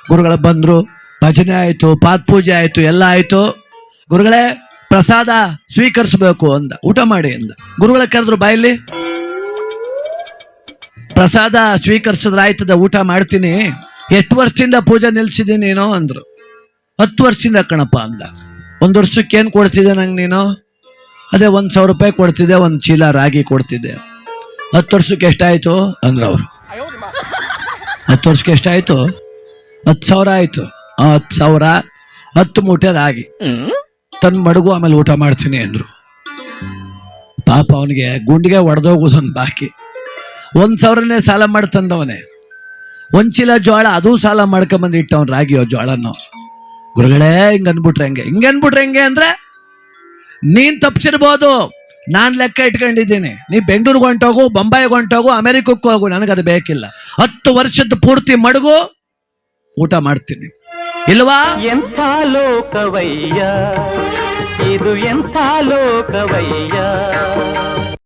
ಗುರುಗಳ ಬಂದ್ರು, ಭಜನೆ ಆಯ್ತು, ಪಾದ ಪೂಜೆ ಆಯ್ತು, ಎಲ್ಲ ಆಯ್ತು. ಗುರುಗಳೇ ಪ್ರಸಾದ ಸ್ವೀಕರಿಸಬೇಕು ಅಂದ. ಊಟ ಮಾಡಿ ಅಂದ. ಗುರುಗಳ ಕರೆದ್ರು, ಬಾಯಲ್ಲಿ ಪ್ರಸಾದ ಸ್ವೀಕರಿಸಿದ್ರೆ ಆಯ್ತದ, ಊಟ ಮಾಡ್ತೀನಿ. ಎಷ್ಟು ವರ್ಷದಿಂದ ಪೂಜೆ ನಿಲ್ಸಿದ್ದೀನಿ ನೀನು ಅಂದ್ರು. 10 ವರ್ಷದಿಂದ ಕಣಪ್ಪ ಅಂದ. 1 ವರ್ಷಕ್ಕೆ ಏನು ಕೊಡ್ತಿದ್ದೆ ನಂಗೆ ನೀನು? ಅದೇ 1,000 ರೂಪಾಯಿ ಕೊಡ್ತಿದ್ದೆ, 1 ಚೀಲ ರಾಗಿ ಕೊಡ್ತಿದ್ದೆ. 10 ವರ್ಷಕ್ಕೆ ಎಷ್ಟಾಯ್ತು ಅಂದ್ರು ಅವರು. 10 ವರ್ಷಕ್ಕೆ ಎಷ್ಟಾಯ್ತು? 10,000 ಆಯ್ತು. 10,000, 10 ಮೂಟೆ ರಾಗಿ ತಂದು ಮಡಗು, ಆಮೇಲೆ ಊಟ ಮಾಡ್ತೀನಿ ಅಂದ್ರು. ಪಾಪ ಅವನಿಗೆ ಗುಂಡಿಗೆ ಒಡೆದೋಗುದೊಂದು ಬಾಕಿ. 1,000ನೇ ಸಾಲ ಮಾಡಿ ತಂದವನೇ. 1 ಚೀಲ ಜೋಳ ಅದು ಸಾಲ ಮಾಡ್ಕೊಂಬಂದು ಇಟ್ಟವನ್ ರಾಗಿಯೋ ಜೋಳನೋ. ಗುರುಗಳೇ ಹಿಂಗೆ ಅನ್ಬಿಟ್ರೆ ಹೆಂಗೆ ಅಂದ್ರೆ, ನೀನ್ ತಪ್ಪಿಸಿರ್ಬೋದು, ನಾನ್ ಲೆಕ್ಕ ಇಟ್ಕೊಂಡಿದ್ದೀನಿ. ನೀ ಬೆಂಗಳೂರಿಗೆ ಹೊಂಟೋಗು, ಬೊಂಬಾಯಿಗೆ ಹೊಂಟೋಗು, ಅಮೆರಿಕಕ್ಕೆ ಹೋಗು, ನನಗದು ಬೇಕಿಲ್ಲ. 10 ವರ್ಷದ ಪೂರ್ತಿ ಮಡಗು, ಊಟ ಮಾಡ್ತೀನಿ. ಇಲ್ವಾ? ಎಂಥ ಲೋಕವಯ್ಯ ಇದು, ಎಂಥ ಲೋಕವಯ್ಯ.